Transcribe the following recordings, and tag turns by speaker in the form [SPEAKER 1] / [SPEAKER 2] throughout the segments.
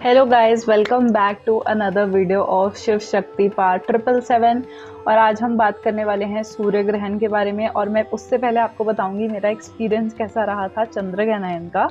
[SPEAKER 1] Hello guys, welcome back to another video of Shiv Shakti part 777। और आज हम बात करने वाले हैं सूर्य ग्रहण के बारे में। और मैं उससे पहले आपको बताऊंगी मेरा एक्सपीरियंस कैसा रहा था चंद्र ग्रहण का,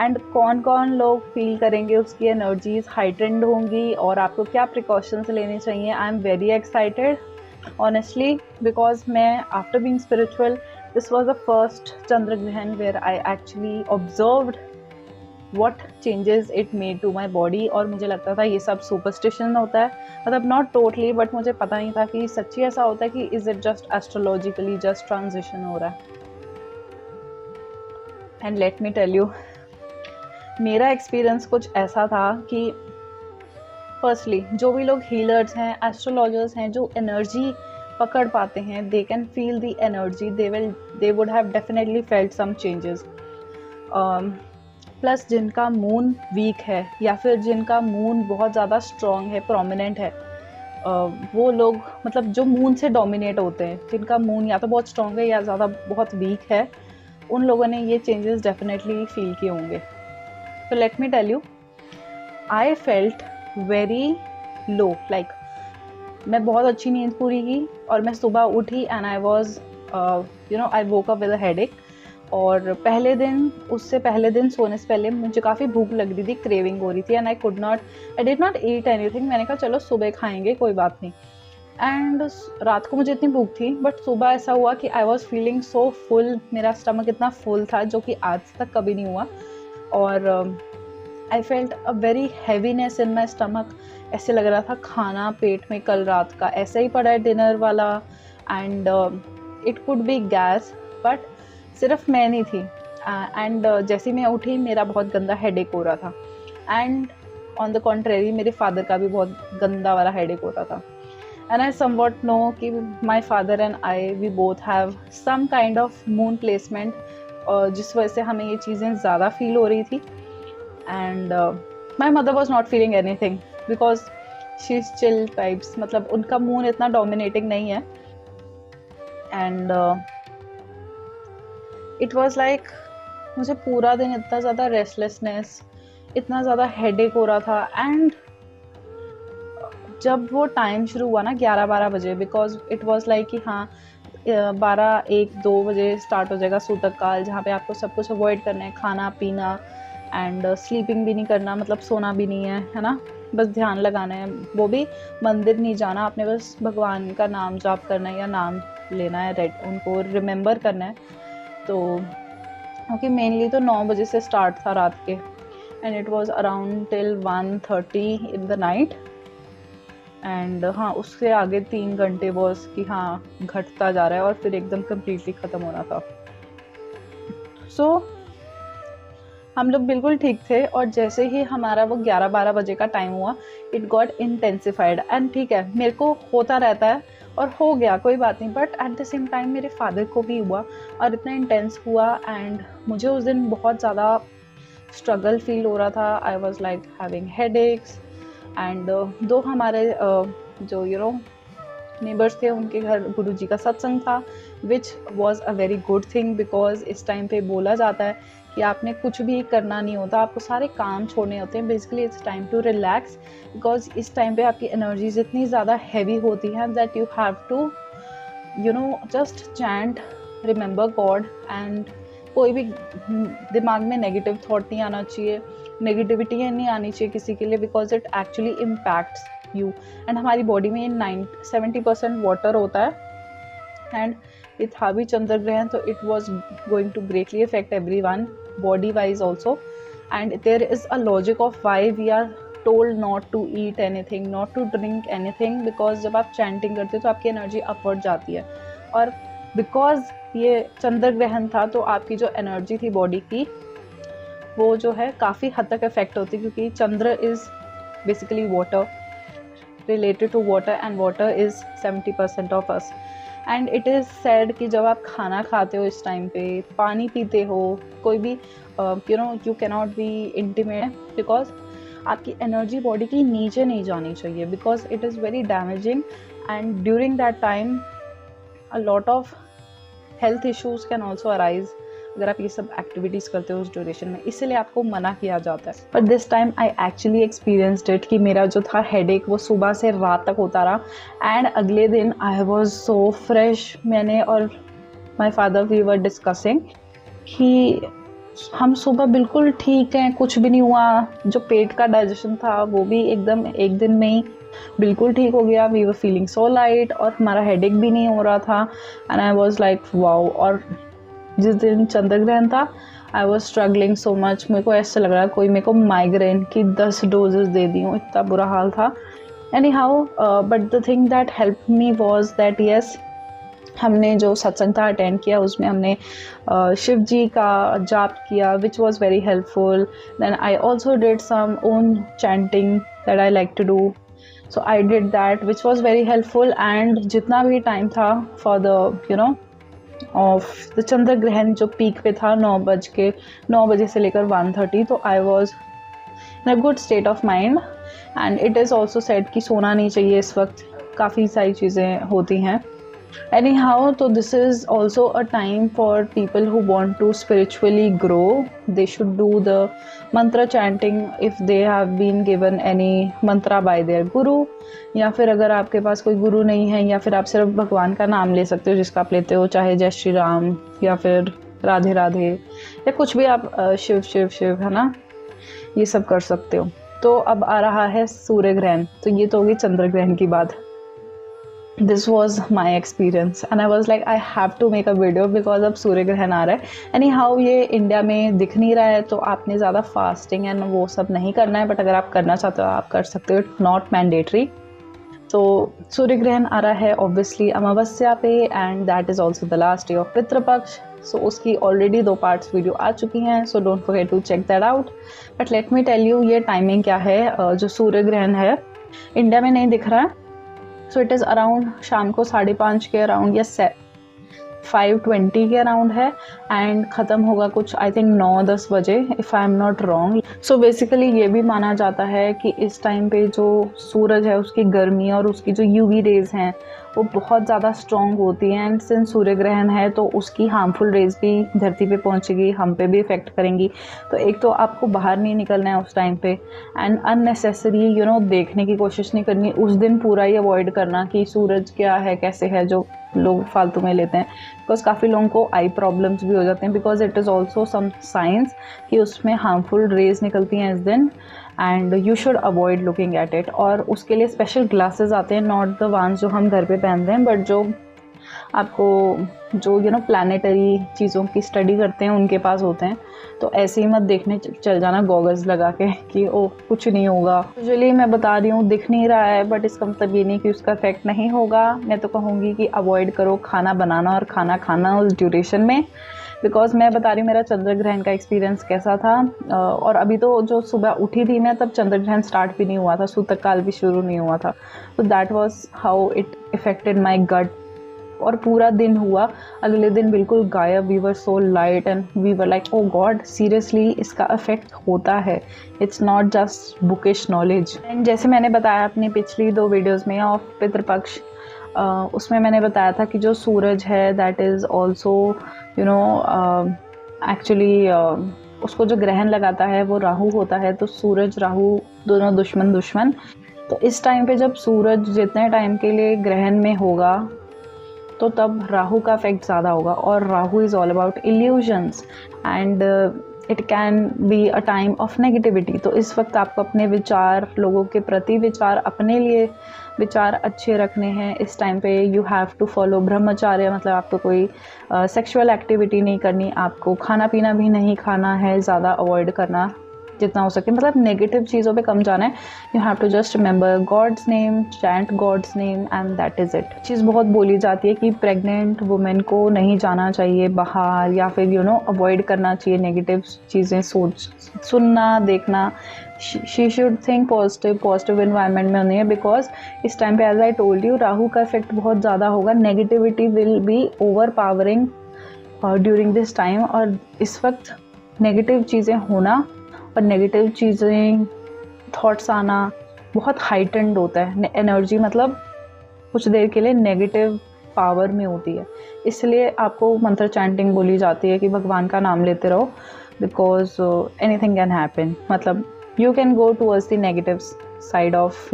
[SPEAKER 1] एंड कौन कौन लोग फील करेंगे, उसकी एनर्जीज हाइटेंड होंगी और आपको क्या प्रिकॉशंस लेने चाहिए। I am very excited honestly because मैं after being spiritual, this was the first chandra grahan where I actually observed what changes it made to my body। और मुझे लगता था ये सब सुपरस्टिशन होता है, मतलब नॉट टोटली, बट मुझे पता नहीं था कि सच्ची ऐसा होता है कि is it just astrologically just transition हो रहा है। And let me tell you, मेरा एक्सपीरियंस कुछ ऐसा था कि फर्स्टली जो भी लोग हीलर्स हैं, एस्ट्रोलॉजर्स हैं, जो एनर्जी पकड़ पाते हैं, they can feel the energy, they would have definitely felt some changes. Plus जिनका मून वीक है या फिर जिनका मून बहुत ज़्यादा स्ट्रॉन्ग है, प्रोमिनेंट है, वो लोग, मतलब जो मून से डोमिनेट होते हैं, जिनका मून या तो बहुत स्ट्रॉन्ग है या ज़्यादा बहुत वीक है, उन लोगों ने ये चेंजेस डेफिनेटली फील किए होंगे। तो let me tell you, I felt very low, like मैं बहुत अच्छी नींद पूरी की और मैं सुबह उठी and I was I woke up with a headache. और पहले दिन, उससे पहले दिन सोने से पहले मुझे काफ़ी भूख लग रही थी, क्रेविंग हो रही थी, and I did not eat anything. मैंने कहा चलो सुबह खाएंगे, कोई बात नहीं। एंड रात को मुझे इतनी भूख थी, बट सुबह ऐसा हुआ कि I was feeling so full, मेरा स्टमक इतना फुल था जो कि आज तक कभी नहीं हुआ। और I felt a very heaviness in my stomach. ऐसे लग रहा था खाना पेट में कल रात का ऐसे ही पड़ा है, डिनर वाला, and it could be gas, but सिर्फ मैं नहीं थी। एंड जैसे मैं उठी, मेरा बहुत गंदा हेडेक हो रहा था, एंड ऑन द कॉन्ट्रेरी मेरे फादर का भी बहुत गंदा वाला हेडेक हो रहा था। एंड आई समवॉट नो कि my father and I, we both have some kind of moon placement, जिस वजह से हमें ये चीज़ें ज़्यादा फील हो रही थी। And my mother was not feeling any thing because she is chill types, मतलब उनका मून इतना डोमिनेटिंग नहीं है। एंड इट वॉज लाइक, मुझे पूरा दिन इतना ज़्यादा रेस्टलेसनेस, इतना ज़्यादा हेडेक हो रहा था। एंड जब वो टाइम शुरू हुआ ना 11-12 बजे, बिकॉज इट वॉज लाइक कि हाँ 12-1-2 बजे स्टार्ट हो जाएगा सूतक काल, जहाँ पे आपको सब कुछ अवॉइड करना है, खाना पीना, एंड स्लीपिंग भी नहीं करना, मतलब सोना भी नहीं है ना, बस ध्यान लगाना है, वो भी मंदिर नहीं जाना, आपने बस भगवान का नाम जाप करना है या नाम लेना है, उनको रिमेंबर करना है। तो क्योंकि मेनली तो 9 बजे से स्टार्ट था रात के, and it was around till 1:30 in the night. And हाँ, उससे आगे 3 घंटे बॉस कि हाँ घटता जा रहा है और फिर एकदम कम्प्लीटली ख़त्म होना था। सो हम लोग बिल्कुल ठीक थे, और जैसे ही हमारा वो 11-12 बजे का टाइम हुआ, इट गॉट इंटेंसिफाइड। एंड ठीक है, मेरे को होता रहता है और हो गया, कोई बात नहीं, but at the same time मेरे फादर को भी हुआ और इतना इंटेंस हुआ। एंड मुझे उस दिन बहुत ज़्यादा स्ट्रगल फील हो रहा था। I was like having headaches. And दो हमारे जो नेबर्स थे, उनके घर गुरुजी का सत्संग था, which was a very good thing, because इस टाइम पे बोला जाता है कि आपने कुछ भी करना नहीं होता, आपको सारे काम छोड़ने होते हैं। Basically it's time to relax, because इस टाइम पे आपकी एनर्जीज इतनी ज़्यादा हैवी होती हैं that you have to just chant, remember God, and कोई भी दिमाग में नेगेटिव थॉट नहीं आना चाहिए, नेगेटिविटी नहीं आनी चाहिए किसी के लिए, because it actually impacts you. And हमारी बॉडी में 70% वाटर होता है, एंड ये था भी चंद्र ग्रहण, तो it was going to greatly affect every one body wise also. And there is a logic of why we are told not to eat anything, not to drink anything, because जब आप chanting करते हो तो आपकी energy upward जाती है। और because ये चंद्र ग्रहण था, तो आपकी जो एनर्जी थी बॉडी की, वो जो है काफ़ी हद तक इफेक्ट होती है, क्योंकि chandra is basically water, related to water, and water is 70% of us. And it is sad कि जब आप खाना खाते हो इस टाइम पे, पानी पीते हो, कोई भी you can not be intimate, because आपकी एनर्जी बॉडी की नीचे नहीं जानी चाहिए, because it is very damaging. And during that time a lot of health issues can also arise. अगर आप ये सब एक्टिविटीज़ करते हो उस ड्यूरेशन में, इसीलिए आपको मना किया जाता है। But this time I actually experienced it कि मेरा जो था हेडेक वो सुबह से रात तक होता रहा एंड अगले दिन आई वॉज सो फ्रेश। मैंने और my father we were discussing कि हम सुबह बिल्कुल ठीक हैं, कुछ भी नहीं हुआ, जो पेट का डाइजेशन था वो भी एकदम एक दिन में ही बिल्कुल ठीक हो गया। We were feeling so light और हमारा हेडेक भी नहीं हो रहा था and I was like wow. और जिस दिन चंद्र ग्रहण था I was struggling so much, मेरे को ऐसा लग रहा कोई मेरे को माइग्रेन की 10 डोजेस दे दी हूँ, इतना बुरा हाल था। Any how but the thing that help me was that yes, हमने जो सत्संग था अटेंड किया, उसमें हमने शिव जी का जाप किया which was very helpful. Then I also did some own chanting that I like to do, so I did that which was very helpful. And जितना भी टाइम था for the you know of the chandra grahan जो peak पे था 9 बजे से लेकर 1:30, तो I was in a good state of mind. And it is also said कि सोना नहीं चाहिए इस वक्त, काफ़ी सारी चीज़ें होती हैं। Anyhow, so this is also a time for people who want to spiritually grow. They should do the mantra chanting if they have been given any mantra by their guru. या फिर अगर आपके पास कोई गुरु नहीं है या फिर आप सिर्फ भगवान का नाम ले सकते हो जिसका आप लेते हो, चाहे जय श्री राम या फिर राधे राधे या कुछ भी, आप शिव शिव शिव है ना, ये सब कर सकते हो। तो अब आ रहा है सूर्य ग्रहण, तो ये तो होगी चंद्र ग्रहण की बात। This was my experience and I was like I have to make a video because अब सूर्य ग्रहण आ रहा है। एनी हाउ ये इंडिया में दिख नहीं रहा है, तो आपने ज़्यादा फास्टिंग एंड वो सब नहीं करना है, बट अगर आप करना चाहते हो आप कर सकते हो, इट्स नॉट मैंडेटरी। तो सूर्य ग्रहण आ रहा है ऑब्वियसली अमावस्या पे and that is also the last day of Pitrupaksha. So उसकी ऑलरेडी 2 पार्ट्स वीडियो आ चुकी हैं, so don't forget to check that out. But let me tell you ये टाइमिंग क्या है। जो सूर्य ग्रहण है इंडिया में नहीं दिख रहा है, सो इट इज़ अराउंड शाम को 5:30 के अराउंड या 5:20 के अराउंड है एंड ख़त्म होगा कुछ आई थिंक 9-10 बजे if I am not wrong. So basically ये भी माना जाता है कि इस टाइम पे जो सूरज है उसकी गर्मी और उसकी जो यूवी रेज़ हैं वो बहुत ज़्यादा स्ट्रॉन्ग होती हैं एंड सिंस सूर्य ग्रहण है तो उसकी हार्मफुल रेज़ भी धरती पे पहुंचेगी, हम पे भी इफ़ेक्ट करेंगी। तो एक तो आपको बाहर नहीं निकलना है उस टाइम पे एंड अननेसेसरी देखने की कोशिश नहीं करनी, उस दिन पूरा ही अवॉइड करना कि सूरज क्या है कैसे है, जो लोग फालतू में लेते हैं। बिकॉज काफ़ी लोगों को आई प्रॉब्लम्स भी हो जाते हैं because it is also some science कि उसमें हार्मफुल रेज निकलती हैं इस दिन and you should avoid looking at it. और उसके लिए स्पेशल ग्लासेस आते हैं, नॉट द वंस जो हम घर पे पहनते हैं, बट जो आपको जो प्लानिटरी चीज़ों की स्टडी करते हैं उनके पास होते हैं। तो ऐसे ही मत देखने चल जाना गॉगल्स लगा के कि ओ कुछ नहीं होगा। यूजुअली मैं बता रही हूँ दिख नहीं रहा है, बट इसका मतलब ये नहीं कि उसका इफेक्ट नहीं होगा। मैं तो कहूँगी कि अवॉइड करो खाना बनाना और खाना खाना उस ड्यूरेशन में, बिकॉज मैं बता रही हूँ मेरा चंद्र ग्रहण का एक्सपीरियंस कैसा था। और अभी तो जो सुबह उठी थी मैं, तब चंद्र ग्रहण स्टार्ट भी नहीं हुआ था, सूतक काल भी शुरू नहीं हुआ था। तो that was how it affected my gut. और पूरा दिन हुआ, अगले दिन बिल्कुल गायब, we were so light and we were like oh God seriously इसका इफेक्ट होता है, it's not just bookish knowledge. And जैसे मैंने बताया अपनी पिछली 2 वीडियोज़ में ऑफ पितृपक्ष, उसमें मैंने बताया था कि जो सूरज है दैट इज़ ऑल्सो एक्चुअली उसको जो ग्रहण लगाता है वो राहु होता है। तो सूरज राहु दोनों दुश्मन। तो इस टाइम पे जब सूरज जितने टाइम के लिए ग्रहण में होगा तो तब राहु का इफेक्ट ज़्यादा होगा। और Rahu is all about illusions and it can be a time of negativity. तो इस वक्त आपको अपने विचार, लोगों के प्रति विचार, अपने लिए विचार अच्छे रखने हैं। इस टाइम पे यू हैव टू फॉलो ब्रह्मचर्य, मतलब आपको कोई सेक्सुअल एक्टिविटी नहीं करनी, आपको खाना पीना भी नहीं खाना है, ज़्यादा अवॉइड करना जितना हो सके, मतलब नेगेटिव चीज़ों पे कम जाना है। You have to just remember God's name, chant God's name and that is it. चीज़ बहुत बोली जाती है कि प्रेग्नेंट वुमेन को नहीं जाना चाहिए बाहर या फिर अवॉइड करना चाहिए नेगेटिव चीज़ें सुनना देखना। She should think positive environment में होनी है, बिकॉज इस टाइम पे as I told you Rahu का इफेक्ट बहुत ज़्यादा होगा, negativity will be overpowering during this time. और इस वक्त नेगेटिव चीज़ें होना और नेगेटिव चीज़ें थॉट्स आना बहुत हाइटेंड होता है। एनर्जी मतलब कुछ देर के लिए नेगेटिव पावर में होती है, इसलिए आपको मंत्र चैंटिंग बोली जाती है कि भगवान का नाम लेते रहो, बिकॉज एनीथिंग कैन हैपन। मतलब you can go towards the negative side of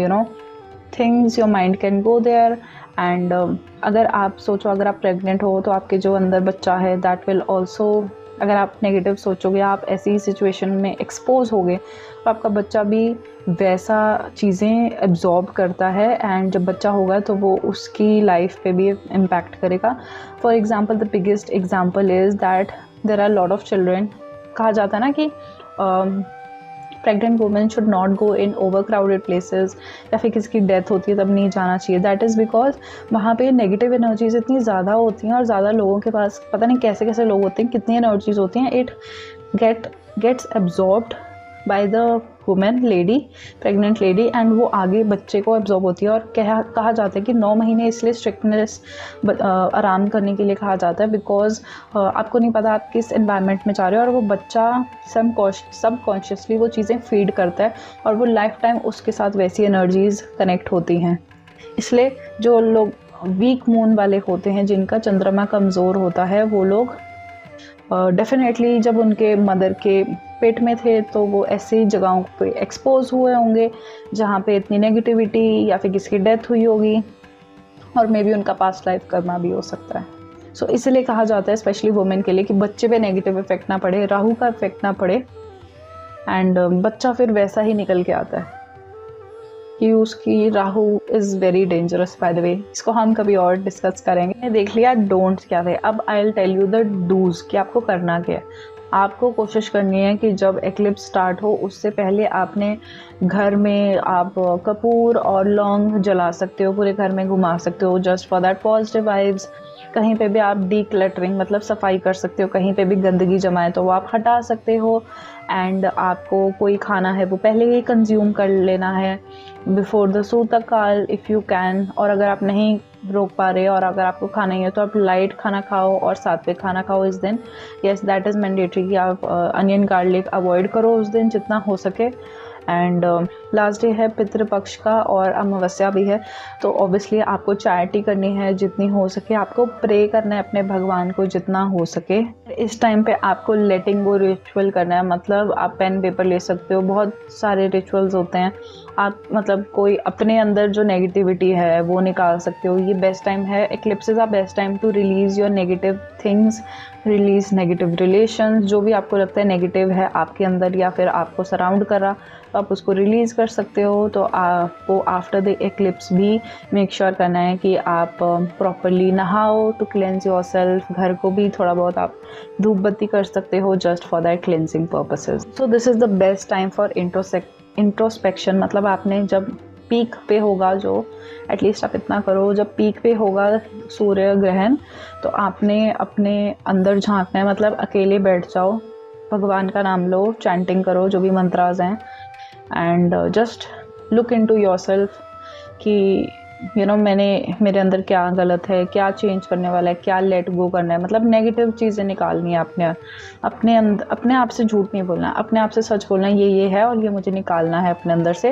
[SPEAKER 1] things, your mind can go there. And अगर आप सोचो, अगर आप प्रेग्नेंट हो तो आपके जो अंदर बच्चा है दैट विल ऑल्सो, अगर आप नेगेटिव सोचोगे, आप ऐसी ही सिचुएशन में एक्सपोज होगे तो आपका बच्चा भी वैसा चीज़ें एब्जॉर्ब करता है, एंड जब बच्चा होगा तो वो उसकी लाइफ पे भी इम्पैक्ट करेगा। For example, the biggest example is that there are lot of children. कहा जाता है ना कि pregnant women should not go in overcrowded places, या फिर किसी की डेथ होती है तब नहीं जाना चाहिए। दैट इज़ बिकॉज वहाँ पे नेगेटिव एनर्जीज इतनी ज़्यादा होती हैं, और ज़्यादा लोगों के पास पता नहीं कैसे कैसे लोग होते हैं, कितनी एनर्जीज होती हैं, it gets absorbed by the women, lady, pregnant lady, and वो आगे बच्चे को एब्जॉर्ब होती है। और कहा जाता है कि 9 महीने इसलिए स्ट्रिक्टनेस आराम करने के लिए कहा जाता है, बिकॉज आपको नहीं पता आप किस एनवायरनमेंट में जा रहे हो, और वो बच्चा सबकॉन्शियसली वो चीज़ें फीड करता है, और वो लाइफ टाइम उसके साथ वैसी एनर्जीज कनेक्ट होती हैं। इसलिए जो लोग वीक मून वाले होते हैं, जिनका चंद्रमा कमज़ोर होता है, वो लोग डेफिनेटली जब उनके मदर के पेट में थे तो वो ऐसी जगहों पे एक्सपोज हुए होंगे जहाँ पे इतनी नेगेटिविटी, या फिर किसी की डेथ हुई होगी, और मे बी उनका पास्ट लाइफ कर्मा भी हो सकता है। सो इसलिए कहा जाता है स्पेशली वुमेन के लिए कि बच्चे पे नेगेटिव इफेक्ट ना पड़े, राहु का इफेक्ट ना पड़े, एंड बच्चा फिर वैसा ही निकल के आता है कि उसकी Rahu is very dangerous. By the way, इसको हम कभी और डिस्कस करेंगे। देख लिया डोंट्स क्या थे, अब I will tell you the dos कि आपको करना क्या है। आपको कोशिश करनी है कि जब एक्लिप्स स्टार्ट हो उससे पहले आपने घर में आप कपूर और लौंग जला सकते हो, पूरे घर में घुमा सकते हो, just for that positive vibes. कहीं पे भी आप डीक्लटरिंग मतलब सफाई कर सकते हो, कहीं पे भी गंदगी जमा है तो वो आप हटा सकते हो। एंड आपको कोई खाना है वो पहले ही कंज्यूम कर लेना है बिफोर द सूतक काल इफ़ यू कैन। और अगर आप नहीं रोक पा रहे और अगर आपको खाना ही है तो आप लाइट खाना खाओ और साथ में खाना खाओ इस दिन। येस, दैट इज़ मैंडेटरी कि आप अनियन गार्लिक अवॉइड करो उस दिन जितना हो सके। एंड लास्ट डे है पितृपक्ष का और अमावस्या भी है, तो ऑब्वियसली आपको चैरिटी करनी है जितनी हो सके, आपको प्रे करना है अपने भगवान को जितना हो सके। इस टाइम पे आपको लेटिंग गो रिचुअल करना है, मतलब आप पेन पेपर ले सकते हो, बहुत सारे रिचुअल्स होते हैं। आप मतलब कोई अपने अंदर जो नेगेटिविटी है वो निकाल सकते हो। ये बेस्ट टाइम है, eclipses are best time to release your negative things, release negative relations, जो भी आपको लगता है नेगेटिव है आपके अंदर या फिर आपको सराउंड कर रहा, तो आप उसको रिलीज़ कर सकते हो। तो आपको आफ्टर द एक्लिप्स भी मेक श्योर करना है कि आप प्रॉपरली नहाओ टू क्लेंस योर सेल्फ। घर को भी थोड़ा बहुत आप धूप बत्ती कर सकते हो just for that cleansing purposes. So this is the best time for introspection. मतलब आपने जब पीक पे होगा, जो एटलीस्ट आप इतना करो, जब पीक पे होगा सूर्य ग्रहण, तो आपने अपने अंदर झांकना है। मतलब अकेले बैठ जाओ, भगवान का नाम लो, चैंटिंग करो जो भी मंत्राज हैं, and just look into yourself कि मेरे अंदर क्या गलत है, क्या चेंज करने वाला है, क्या लेट गो करना है। मतलब नेगेटिव चीज़ें निकालनी है अपने आप से झूठ नहीं बोलना, अपने आप से सच बोलना, ये है और ये मुझे निकालना है अपने अंदर से।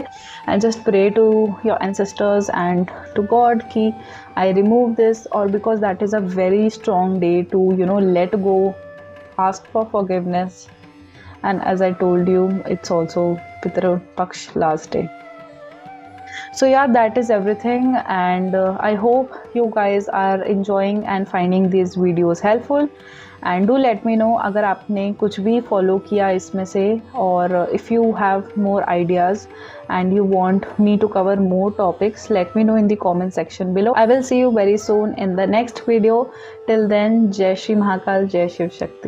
[SPEAKER 1] And just pray to your ancestors and to God कि आई रिमूव दिस, और because that is a very strong day to let go, ask for forgiveness, and as I told you, it's also Pitru Paksh last day. So yeah, that is everything, and I hope you guys are enjoying and finding these videos helpful, and do let me know अगर आपने कुछ भी follow किया इसमें से, और if you have more ideas and you want me to cover more topics, let me know in the comment section below. I will see you very soon in the next video. Till then, Jai Shri Mahakal, Jai Shiv Shakti.